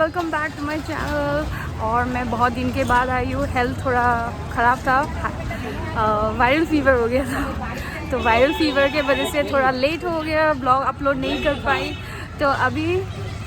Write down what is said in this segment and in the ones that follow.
Welcome back to my channel. और मैं बहुत दिन के बाद आई हूँ। हेल्थ थोड़ा ख़राब था, वायरल फीवर हो गया था। तो वायरल फीवर के वजह से थोड़ा लेट हो गया, ब्लॉग अपलोड नहीं कर पाई। तो अभी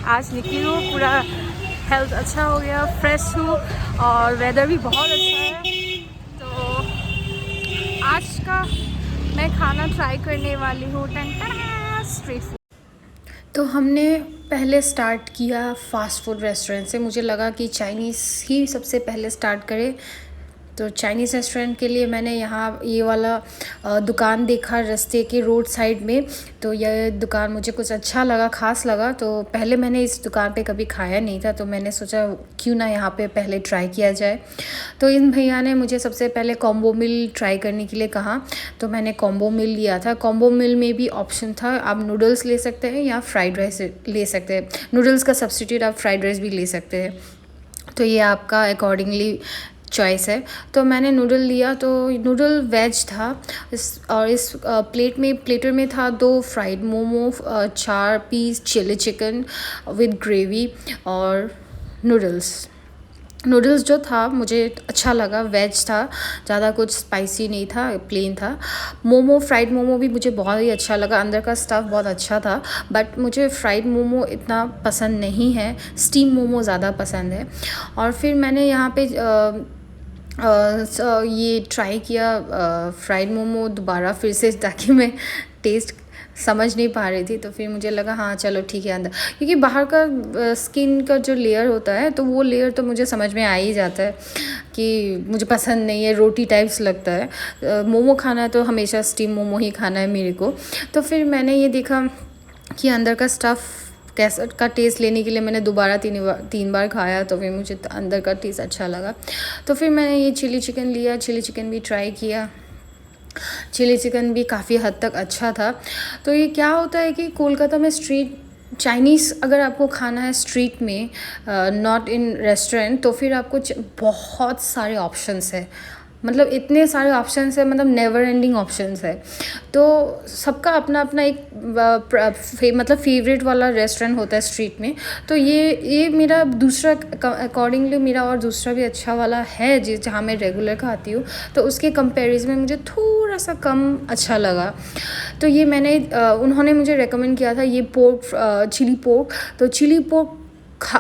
आज निकली हूँ, पूरा हेल्थ अच्छा हो गया, फ्रेश हूँ और वेदर भी बहुत अच्छा है। तो आज का मैं खाना ट्राई करने वाली हूँ स्ट्रीट फूड। तो हमने पहले स्टार्ट किया फ़ास्ट फूड रेस्टोरेंट से। मुझे लगा कि चाइनीज़ ही सबसे पहले स्टार्ट करें, तो चाइनीज़ रेस्टोरेंट के लिए मैंने यहाँ ये वाला दुकान देखा रास्ते के रोड साइड में। तो यह दुकान मुझे कुछ अच्छा लगा, ख़ास लगा। तो पहले मैंने इस दुकान पे कभी खाया नहीं था, तो मैंने सोचा क्यों ना यहाँ पे पहले ट्राई किया जाए। तो इन भैया ने मुझे सबसे पहले कॉम्बो मील ट्राई करने के लिए कहा, तो मैंने कॉम्बो मील लिया था। कॉम्बो मील में भी ऑप्शन था, आप नूडल्स ले सकते हैं या फ्राइड राइस ले सकते हैं। नूडल्स का सब्स्टिट्यूट आप फ्राइड राइस भी ले सकते हैं, तो ये आपका अकॉर्डिंगली चॉइस है। तो मैंने नूडल लिया, तो नूडल वेज था। इस प्लेटर में था 2 fried momo, 4 piece chilli chicken with gravy और नूडल्स जो था मुझे अच्छा लगा, वेज था, ज़्यादा कुछ स्पाइसी नहीं था, प्लेन था। फ्राइड मोमो भी मुझे बहुत ही अच्छा लगा, अंदर का स्टफ़ बहुत अच्छा था। बट मुझे फ्राइड मोमो इतना पसंद नहीं है, स्टीम मोमो ज़्यादा पसंद है। और फिर मैंने यहाँ पे ये ट्राई किया फ्राइड मोमो दोबारा फिर से, ताकि मैं टेस्ट समझ नहीं पा रही थी। तो फिर मुझे लगा हाँ चलो ठीक है अंदर, क्योंकि बाहर का स्किन का जो लेयर होता है, तो वो लेयर तो मुझे समझ में आ ही जाता है कि मुझे पसंद नहीं है, रोटी टाइप्स लगता है। मोमो खाना है तो हमेशा स्टीम मोमो ही खाना है मेरे को। तो फिर मैंने ये देखा कि अंदर का स्टफ़ कैसा का टेस्ट लेने के लिए मैंने दोबारा 3 बार खाया, तो फिर मुझे अंदर का टेस्ट अच्छा लगा। तो फिर मैंने ये चिली चिकन लिया, चिली चिकन भी ट्राई किया। चिली चिकन भी काफ़ी हद तक अच्छा था। तो ये क्या होता है कि कोलकाता में स्ट्रीट चाइनीज़ अगर आपको खाना है स्ट्रीट में, नॉट इन रेस्टोरेंट, तो फिर आपको बहुत सारे ऑप्शंस है। मतलब इतने सारे ऑप्शंस है, मतलब नेवर एंडिंग ऑप्शंस है। तो सबका अपना अपना एक मतलब फेवरेट वाला रेस्टोरेंट होता है स्ट्रीट में। तो ये मेरा दूसरा अकॉर्डिंगली मेरा और दूसरा भी अच्छा वाला है जहाँ मैं रेगुलर खाती हूँ, तो उसके कंपैरिजन में मुझे थोड़ा सा कम अच्छा लगा। तो ये मैंने उन्होंने मुझे रेकमेंड किया था ये चिली पोर्क। तो चिली पोर्क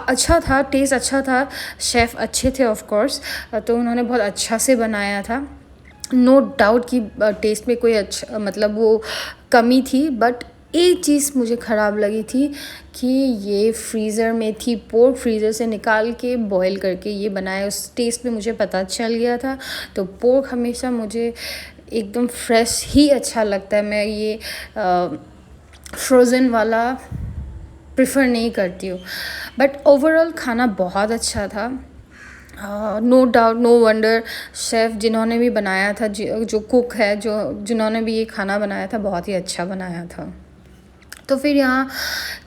अच्छा था, टेस्ट अच्छा था, शेफ़ अच्छे थे ऑफ कोर्स। तो उन्होंने बहुत अच्छा से बनाया था। नो डाउट कि टेस्ट में कोई अच्छा मतलब वो कमी थी। बट एक चीज़ मुझे ख़राब लगी थी कि ये फ्रीज़र में थी, पोर्क फ्रीज़र से निकाल के बॉईल करके ये बनाया, उस टेस्ट में मुझे पता चल गया था। तो पोर्क हमेशा मुझे एकदम फ्रेश ही अच्छा लगता है। मैं ये फ्रोज़न वाला प्रेफर नहीं करती हूँ। बट ओवरऑल खाना बहुत अच्छा था। No doubt, no wonder, chef जिन्होंने भी बनाया था, जो कुक है, जिन्होंने भी ये खाना बनाया था, बहुत ही अच्छा बनाया था। तो फिर यहाँ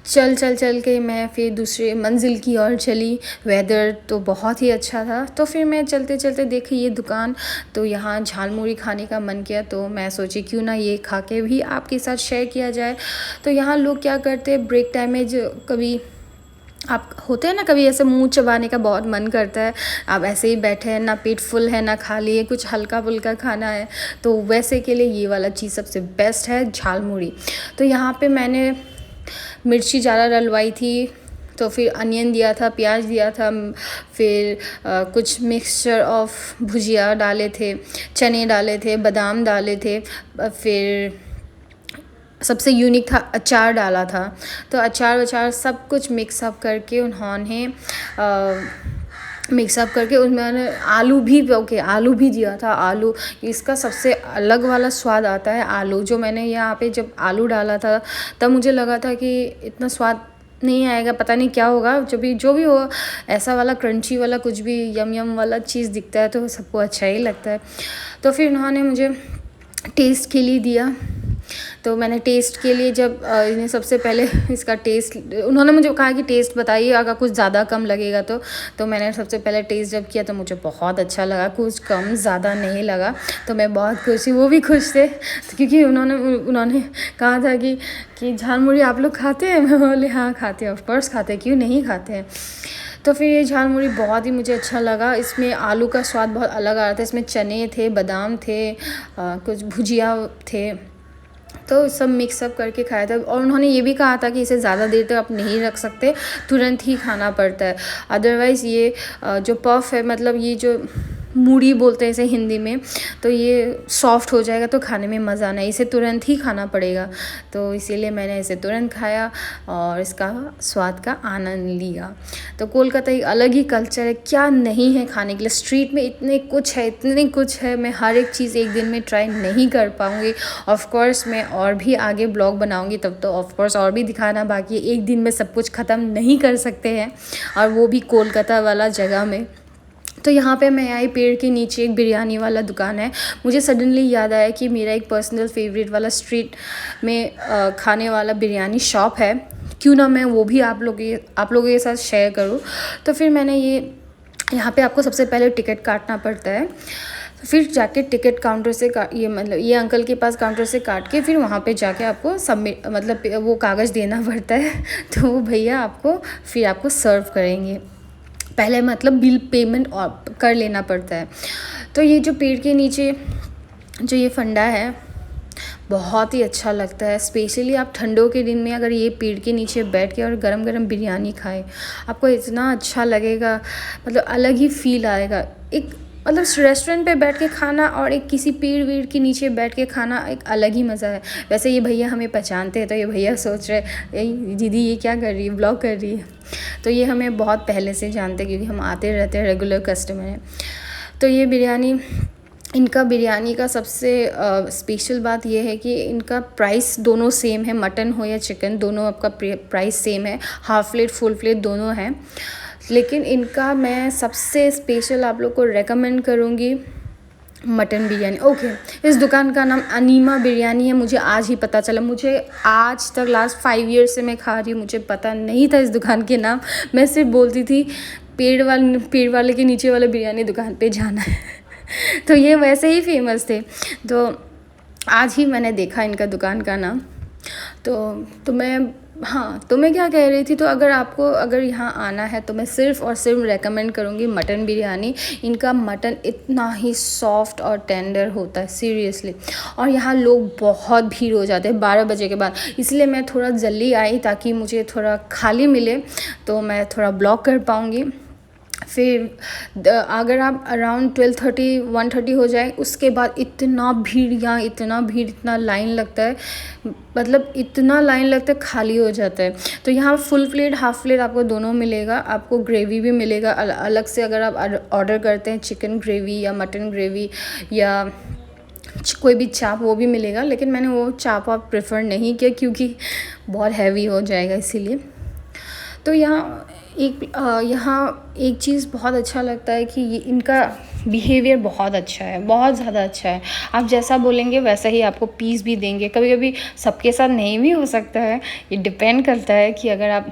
चल के मैं फिर दूसरे मंजिल की ओर चली। वेदर तो बहुत ही अच्छा था। तो फिर मैं चलते देखी ये दुकान, तो यहाँ झालमुड़ी खाने का मन किया। तो मैं सोची क्यों ना ये खा के भी आपके साथ शेयर किया जाए। तो यहाँ लोग क्या करते हैं, ब्रेक टाइम में जो कभी आप होते हैं ना, कभी ऐसे मुंह चबाने का बहुत मन करता है, आप ऐसे ही बैठे हैं, ना पेट फुल है ना खाली है, कुछ हल्का फुल्का खाना है, तो वैसे के लिए ये वाला चीज़ सबसे बेस्ट है, झालमुड़ी। तो यहाँ पे मैंने मिर्ची ज़्यादा डलवाई थी, तो फिर अनियन दिया था, प्याज दिया था, फिर कुछ मिक्सचर ऑफ भुजिया डाले थे, चने डाले थे, बादाम डाले थे, फिर सबसे यूनिक था अचार डाला था। तो अचार सब कुछ मिक्सअप करके उन्होंने मिक्सअप करके उन्होंने आलू भी दिया था। आलू, इसका सबसे अलग वाला स्वाद आता है आलू। जो मैंने यहाँ पे जब आलू डाला था, तब मुझे लगा था कि इतना स्वाद नहीं आएगा, पता नहीं क्या होगा। जो भी हो, ऐसा वाला क्रंची वाला कुछ भी यम वाला चीज़ दिखता है तो सबको अच्छा ही लगता है। तो फिर उन्होंने मुझे टेस्ट के लिए दिया। तो मैंने टेस्ट के लिए जब इन्हें सबसे पहले इसका टेस्ट, उन्होंने मुझे कहा कि टेस्ट बताइए अगर कुछ ज़्यादा कम लगेगा तो मैंने सबसे पहले टेस्ट जब किया तो मुझे बहुत अच्छा लगा, कुछ कम ज़्यादा नहीं लगा। तो मैं बहुत खुश थी, वो भी खुश थे, तो क्योंकि उन्होंने कहा था कि झालमुड़ी आप लोग खाते हैं। मैं बोले हाँ खाते हैं, ऑफकोर्स खाते हैं, क्यों नहीं खाते हैं। तो फिर ये झालमुड़ी बहुत ही मुझे अच्छा लगा। इसमें आलू का स्वाद बहुत अलग आ रहा था, इसमें चने थे, बादाम थे, कुछ भुजिया थे, तो सब मिक्सअप करके खाया था। और उन्होंने ये भी कहा था कि इसे ज़्यादा देर तक आप नहीं रख सकते, तुरंत ही खाना पड़ता है, अदरवाइज़ ये जो पफ है, मतलब ये जो मूढ़ी बोलते हैं इसे हिंदी में, तो ये सॉफ्ट हो जाएगा, तो खाने में मज़ा नहीं, इसे तुरंत ही खाना पड़ेगा। तो इसीलिए मैंने इसे तुरंत खाया और इसका स्वाद का आनंद लिया। तो कोलकाता एक अलग ही कल्चर है, क्या नहीं है खाने के लिए। स्ट्रीट में इतने कुछ है, मैं हर एक चीज़ एक दिन में ट्राई नहीं कर पाऊँगी। ऑफ़ कोर्स मैं और भी आगे ब्लॉग बनाऊँगी, तब तो ऑफ़ कोर्स और भी दिखाना बाकी है। एक दिन में सब कुछ ख़त्म नहीं कर सकते हैं, और वो भी कोलकाता वाला जगह में। तो यहाँ पे मैं आई, पेड़ के नीचे एक बिरयानी वाला दुकान है। मुझे सडनली याद आया कि मेरा एक पर्सनल फेवरेट वाला स्ट्रीट में खाने वाला बिरयानी शॉप है, क्यों ना मैं वो भी आप लोगों के साथ शेयर करूँ। तो फिर मैंने यहाँ पे आपको सबसे पहले टिकट काटना पड़ता है, फिर जाके टिकट काउंटर से ये अंकल के पास काउंटर से काट के फिर वहाँ पे जाके आपको सबमिट, मतलब वो कागज़ देना पड़ता है। तो वो भैया आपको सर्व करेंगे, पहले मतलब बिल पेमेंट कर लेना पड़ता है। तो ये जो पेड़ के नीचे जो ये फंडा है, बहुत ही अच्छा लगता है। स्पेशली आप ठंडों के दिन में अगर ये पेड़ के नीचे बैठ के और गरम गरम बिरयानी खाएं, आपको इतना अच्छा लगेगा, मतलब अलग ही फील आएगा। एक मतलब रेस्टोरेंट पे बैठ के खाना और एक किसी पेड़ वेड़ के नीचे बैठ के खाना एक अलग ही मज़ा है। वैसे ये भैया हमें पहचानते हैं, तो ये भैया सोच रहे दीदी ये क्या कर रही है, ब्लॉग कर रही है। तो ये हमें बहुत पहले से जानते हैं, क्योंकि हम आते रहते हैं, रेगुलर कस्टमर हैं। तो ये इनका बिरयानी का सबसे स्पेशल बात ये है कि इनका प्राइस दोनों सेम है, मटन हो या चिकन, दोनों आपका प्राइस सेम है, हाफ़ प्लेट फुल प्लेट दोनों हैं। लेकिन इनका मैं सबसे स्पेशल आप लोग को रेकमेंड करूँगी मटन बिरयानी। ओके, इस दुकान का नाम अनीमा बिरयानी है। मुझे आज ही पता चला, मुझे आज तक लास्ट 5 ईयर्स से मैं खा रही हूँ, मुझे पता नहीं था इस दुकान के नाम। मैं सिर्फ बोलती थी पेड़ वाले के नीचे वाले बिरयानी दुकान पे जाना है। तो ये वैसे ही फेमस थे, तो आज ही मैंने देखा इनका दुकान का नाम। तो मैं क्या कह रही थी, तो अगर यहाँ आना है तो मैं सिर्फ़ और सिर्फ रेकमेंड करूँगी मटन बिरयानी। इनका मटन इतना ही सॉफ्ट और टेंडर होता है, सीरियसली। और यहाँ लोग बहुत भीड़ हो जाते हैं 12 बजे के बाद, इसलिए मैं थोड़ा जल्दी आई ताकि मुझे थोड़ा खाली मिले, तो मैं थोड़ा ब्लॉग कर पाऊँगी। फिर अगर आप अराउंड 12:30 1:30 हो जाए, उसके बाद इतना इतना लाइन लगता है, मतलब इतना लाइन लगता है, खाली हो जाता है। तो यहाँ फुल प्लेट हाफ़ प्लेट आपको दोनों मिलेगा, आपको ग्रेवी भी मिलेगा अलग से। अगर आप ऑर्डर करते हैं चिकन ग्रेवी या मटन ग्रेवी या कोई भी चाप, वो भी मिलेगा। लेकिन मैंने वो चाप आप प्रेफर नहीं किया, क्योंकि बहुत हैवी हो जाएगा, इसीलिए। तो यहाँ एक चीज़ बहुत अच्छा लगता है कि ये इनका बिहेवियर बहुत अच्छा है, बहुत ज़्यादा अच्छा है। आप जैसा बोलेंगे वैसा ही आपको पीस भी देंगे। कभी कभी सबके साथ नहीं भी हो सकता है, ये डिपेंड करता है कि अगर आप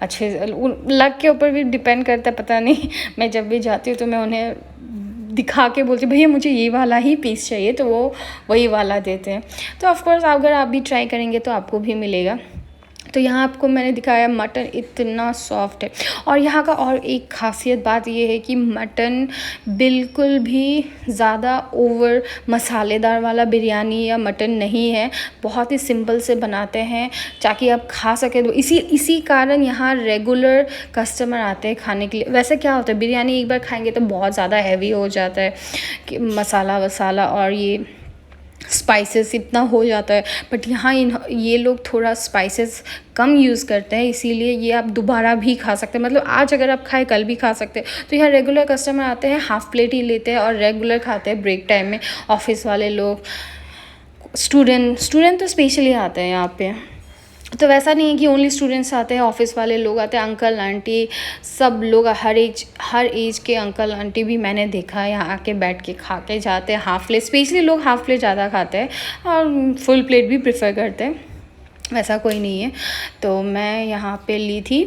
अच्छे लक के ऊपर भी डिपेंड करता है, पता नहीं। मैं जब भी जाती हूँ तो मैं उन्हें दिखा के बोलती भैया मुझे ये वाला ही पीस चाहिए, तो वो वही वाला देते हैं। तो ऑफ़कोर्स अगर आप भी ट्राई करेंगे तो आपको भी मिलेगा। तो यहाँ आपको मैंने दिखाया मटन इतना सॉफ्ट है। और यहाँ का और एक ख़ासियत बात ये है कि मटन बिल्कुल भी ज़्यादा ओवर मसालेदार वाला बिरयानी या मटन नहीं है, बहुत ही सिंपल से बनाते हैं ताकि आप खा सकें। तो इसी कारण यहाँ रेगुलर कस्टमर आते हैं खाने के लिए। वैसे क्या होता है, बिरयानी एक बार खाएंगे तो बहुत ज़्यादा हैवी हो जाता है कि मसाला वसाला और ये स्पाइसेस इतना हो जाता है, बट यहाँ ये लोग थोड़ा स्पाइसेस कम यूज़ करते हैं, इसीलिए ये आप दोबारा भी खा सकते हैं। मतलब आज अगर आप खाए कल भी खा सकते हैं। तो यहाँ रेगुलर कस्टमर आते हैं, हाफ़ प्लेट ही लेते हैं और रेगुलर खाते हैं ब्रेक टाइम में। ऑफिस वाले लोग, स्टूडेंट तो स्पेशली आते हैं यहाँ पे। तो वैसा नहीं है कि ओनली स्टूडेंट्स आते हैं, ऑफिस वाले लोग आते हैं, अंकल आंटी सब लोग, हर एज के अंकल आंटी भी मैंने देखा है यहाँ आके बैठ के खा के जाते हैं हाफ़ प्लेट। स्पेशली लोग हाफ़ प्लेट ज़्यादा खाते हैं और फुल प्लेट भी प्रेफर करते हैं, वैसा कोई नहीं है। तो मैं यहाँ पे ली थी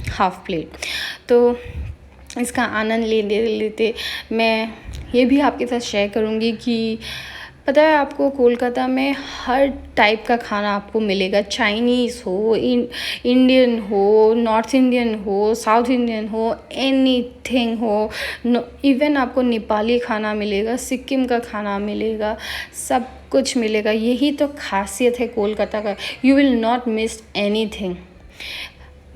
हाफ़ प्लेट। तो इसका आनंद लेते मैं ये भी आपके साथ शेयर करूँगी कि पता है आपको कोलकाता में हर टाइप का खाना आपको मिलेगा, चाइनीज़ हो, इंडियन हो, नॉर्थ इंडियन हो, साउथ इंडियन हो, एनीथिंग हो, इवन आपको नेपाली खाना मिलेगा, सिक्किम का खाना मिलेगा, सब कुछ मिलेगा। यही तो खासियत है कोलकाता का, you will not miss anything.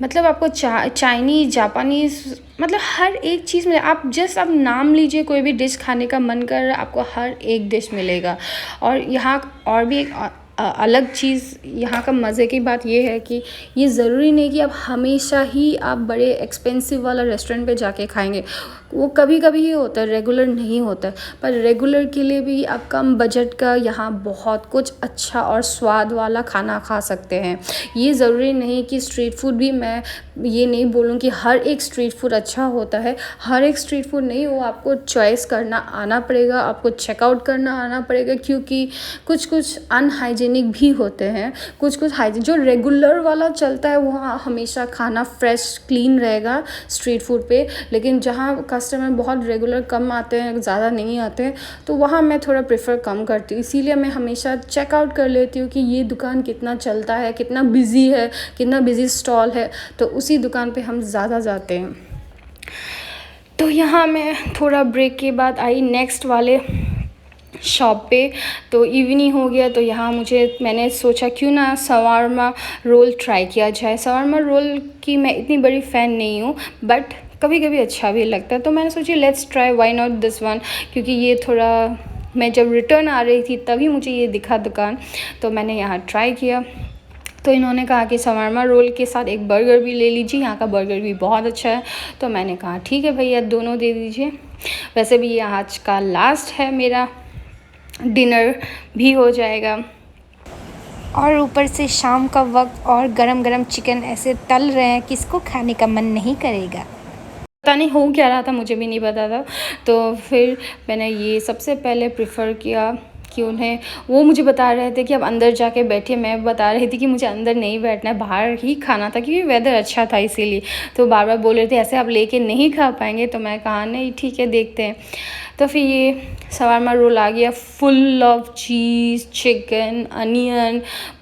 मतलब आपको चाइनीज़, जापानीज़, मतलब हर एक चीज़ में आप जस्ट आप नाम लीजिए, कोई भी डिश खाने का मन कर रहा है, आपको हर एक डिश मिलेगा। और यहाँ और भी एक अलग चीज़, यहाँ का मज़े की बात ये है कि ये ज़रूरी नहीं कि आप हमेशा ही आप बड़े एक्सपेंसिव वाला रेस्टोरेंट पे जाके खाएंगे। वो कभी कभी ही होता है, रेगुलर नहीं होता है। पर रेगुलर के लिए भी आप कम बजट का यहाँ बहुत कुछ अच्छा और स्वाद वाला खाना खा सकते हैं। ये ज़रूरी नहीं कि स्ट्रीट फूड भी, मैं ये नहीं बोलूँ कि हर एक स्ट्रीट फूड अच्छा होता है, हर एक स्ट्रीट फूड नहीं, वो आपको चॉइस करना आना पड़ेगा, आपको चेकआउट करना आना पड़ेगा, क्योंकि कुछ कुछ अनहाइजीनिक भी होते हैं, कुछ कुछ हाइजीन। जो रेगुलर वाला चलता है वहाँ हमेशा खाना फ्रेश क्लीन रहेगा स्ट्रीट फूड पे, लेकिन जहाँ कस्टमर बहुत रेगुलर कम आते हैं, ज़्यादा नहीं आते हैं, तो वहाँ मैं थोड़ा प्रेफर कम करती हूँ। इसीलिए मैं हमेशा चेकआउट कर लेती हूँ कि ये दुकान कितना चलता है, कितना बिजी है, कितना बिजी स्टॉल है, तो उसी दुकान पे हम ज़्यादा जाते हैं। तो यहाँ मैं थोड़ा ब्रेक के बाद आई नेक्स्ट वाले शॉप पे। तो इवनिंग हो गया, तो यहाँ मैंने सोचा क्यों ना शवारमा रोल ट्राई किया जाए। शवारमा रोल की मैं इतनी बड़ी फ़ैन नहीं हूँ, बट कभी कभी अच्छा भी लगता है, तो मैंने सोची let's try, why not this one. क्योंकि ये थोड़ा, मैं जब रिटर्न आ रही थी तभी मुझे ये दिखा दुकान, तो मैंने यहाँ ट्राई किया। तो इन्होंने कहा कि शवारमा रोल के साथ एक बर्गर भी ले लीजिए, यहाँ का बर्गर भी बहुत अच्छा है। तो मैंने कहा ठीक है भैया, दोनों दे दीजिए। वैसे भी ये आज का लास्ट है मेरा, डिनर भी हो जाएगा। और ऊपर से शाम का वक्त और गरम गरम चिकन ऐसे तल रहे हैं, किसको खाने का मन नहीं करेगा। पता नहीं हो क्या रहा था, मुझे भी नहीं पता था। तो फिर मैंने ये सबसे पहले प्रेफर किया कि उन्हें, वो मुझे बता रहे थे कि अब अंदर जाके बैठिए, मैं बता रही थी कि मुझे अंदर नहीं बैठना है, बाहर ही खाना था, क्योंकि वेदर अच्छा था इसीलिए। तो बार बार बोल रहे थे ऐसे आप लेके नहीं खा पाएंगे, तो मैं कहा नहीं ठीक है देखते हैं। तो फिर ये शवारमा रोल आ गया, full of cheese, chicken, onion,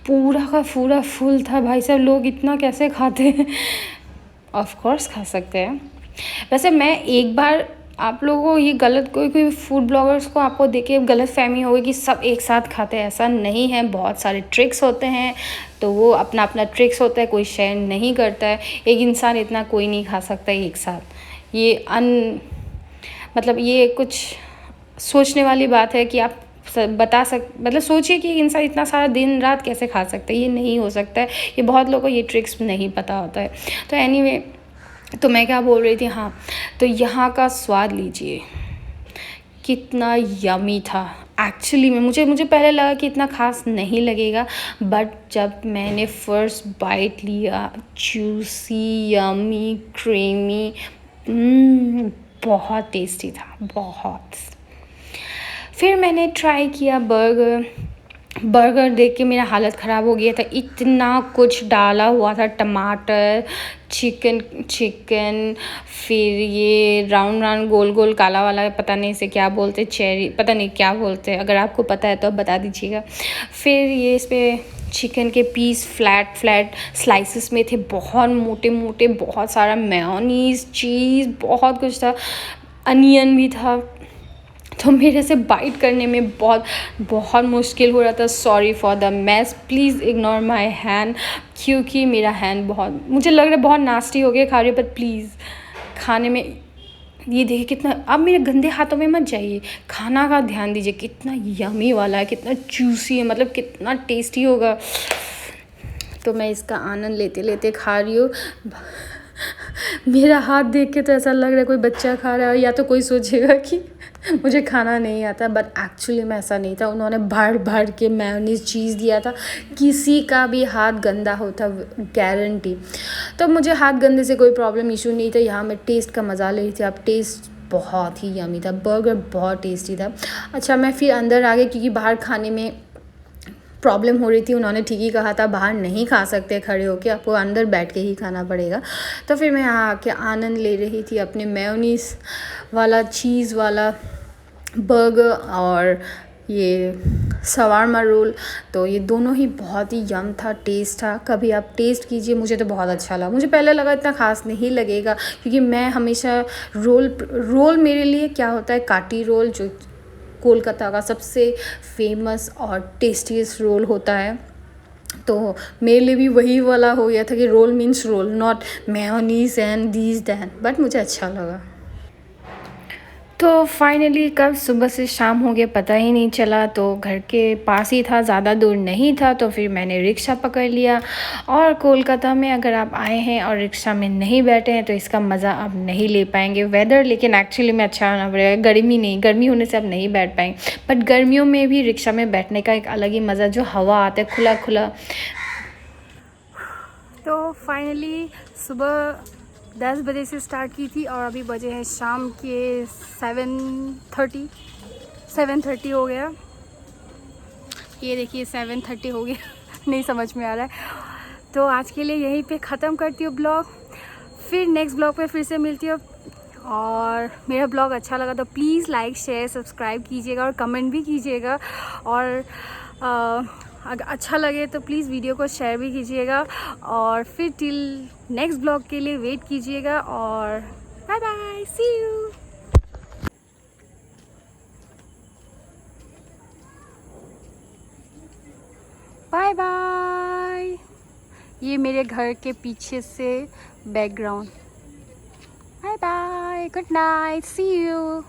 पूरा का पूरा फुल था। भाई साहब, लोग इतना कैसे खाते हैं? ऑफ कोर्स खा सकते हैं। वैसे मैं एक बार, आप लोगों को ये गलत, कोई फूड ब्लॉगर्स को आपको देख के गलत फहमी होगी कि सब एक साथ खाते हैं, ऐसा नहीं है। बहुत सारे ट्रिक्स होते हैं, तो वो अपना अपना ट्रिक्स होता है, कोई शेयर नहीं करता है। एक इंसान इतना कोई नहीं खा सकता एक साथ। ये मतलब ये कुछ सोचने वाली बात है कि आप मतलब सोचिए कि इंसान इतना सारा दिन रात कैसे खा सकता है, ये नहीं हो सकता है। ये बहुत लोगों को ये ट्रिक्स नहीं पता होता है। तो एनीवे, तो मैं क्या बोल रही थी, हाँ, तो यहाँ का स्वाद लीजिए, कितना यमी था। एक्चुअली में मुझे पहले लगा कि इतना ख़ास नहीं लगेगा, बट जब मैंने फ़र्स्ट बाइट लिया, जूसी, यमी, क्रीमी, बहुत टेस्टी था, बहुत। फिर मैंने ट्राई किया बर्गर देख के मेरा हालत ख़राब हो गया था। इतना कुछ डाला हुआ था, टमाटर, चिकन, फिर ये राउंड गोल गोल काला वाला, पता नहीं इसे क्या बोलते, चेरी, पता नहीं क्या बोलते हैं। अगर आपको पता है तो आप बता दीजिएगा। फिर ये इस पर चिकन के पीस फ्लैट स्लाइसेस में थे, बहुत मोटे मोटे, बहुत सारा मेयोनीज़, चीज़, बहुत कुछ था, अनियन भी था। तो मेरे से बाइट करने में बहुत मुश्किल हो रहा था। Sorry for the mess, please ignore my hand, क्योंकि मेरा हैंड बहुत, मुझे लग रहा है बहुत नास्टी हो गया खा रही, पर प्लीज़ खाने में ये देखिए कितना, अब मेरे गंदे हाथों में मत जाइए, खाना का ध्यान दीजिए, कितना यमी वाला है, कितना जूसी है, मतलब कितना टेस्टी होगा। तो मैं इसका आनंद लेते लेते खा रही हूँ। मेरा हाथ देख के तो ऐसा लग रहा है कोई बच्चा खा रहा है, या तो कोई सोचेगा कि मुझे खाना नहीं आता, बट एक्चुअली में ऐसा नहीं था। उन्होंने भर के मेयोनीज़ चीज़ दिया था, किसी का भी हाथ गंदा होता गारंटी। तो मुझे हाथ गंदे से कोई प्रॉब्लम इशू नहीं था। यहाँ मैं टेस्ट का मज़ा ले रही थी। अब टेस्ट बहुत ही यमी था, बर्गर बहुत टेस्टी था। अच्छा, मैं फिर अंदर आ गई, क्योंकि बाहर खाने में प्रॉब्लम हो रही थी। उन्होंने ठीक ही कहा था, बाहर नहीं खा सकते खड़े होके, आपको अंदर बैठ के ही खाना पड़ेगा। तो फिर मैं यहाँ आके आनंद ले रही थी अपने मेयोनीज़ वाला, चीज़ वाला बर्गर और ये शवारमा रोल, तो ये दोनों ही बहुत ही यम था, टेस्ट था। कभी आप टेस्ट कीजिए, मुझे तो बहुत अच्छा लगा। मुझे पहले लगा इतना ख़ास नहीं लगेगा, क्योंकि मैं हमेशा रोल मेरे लिए क्या होता है, काटी रोल जो कोलकाता का सबसे फेमस और टेस्टीएस्ट रोल होता है, तो मेरे लिए भी वही वाला हो गया था कि roll means roll, not mayonnaise and these then, but मुझे अच्छा लगा। तो फाइनली कब सुबह से शाम हो गया पता ही नहीं चला। तो घर के पास ही था, ज़्यादा दूर नहीं था, तो फिर मैंने रिक्शा पकड़ लिया। और कोलकाता में अगर आप आए हैं और रिक्शा में नहीं बैठे हैं तो इसका मज़ा आप नहीं ले पाएंगे। वेदर लेकिन एक्चुअली में अच्छा होना पड़ेगा, गर्मी होने से आप नहीं बैठ पाएंगे, बट गर्मियों में भी रिक्शा में बैठने का एक अलग ही मज़ा, जो हवा आता है खुला खुला। तो फाइनली सुबह 10 बजे से स्टार्ट की थी और अभी बजे हैं शाम के 7:30 हो गया। ये देखिए 7:30 हो गया नहीं समझ में आ रहा है। तो आज के लिए यहीं पे ख़त्म करती हूँ ब्लॉग, फिर नेक्स्ट ब्लॉग पे फिर से मिलती हूँ। और मेरा ब्लॉग अच्छा लगा तो प्लीज़ लाइक शेयर सब्सक्राइब कीजिएगा और कमेंट भी कीजिएगा। और अगर अच्छा लगे तो प्लीज़ वीडियो को शेयर भी कीजिएगा। और फिर टिल नेक्स्ट ब्लॉग के लिए वेट कीजिएगा। और bye bye, see you. Bye bye. ये मेरे घर के पीछे से background. Bye bye, good night, see you.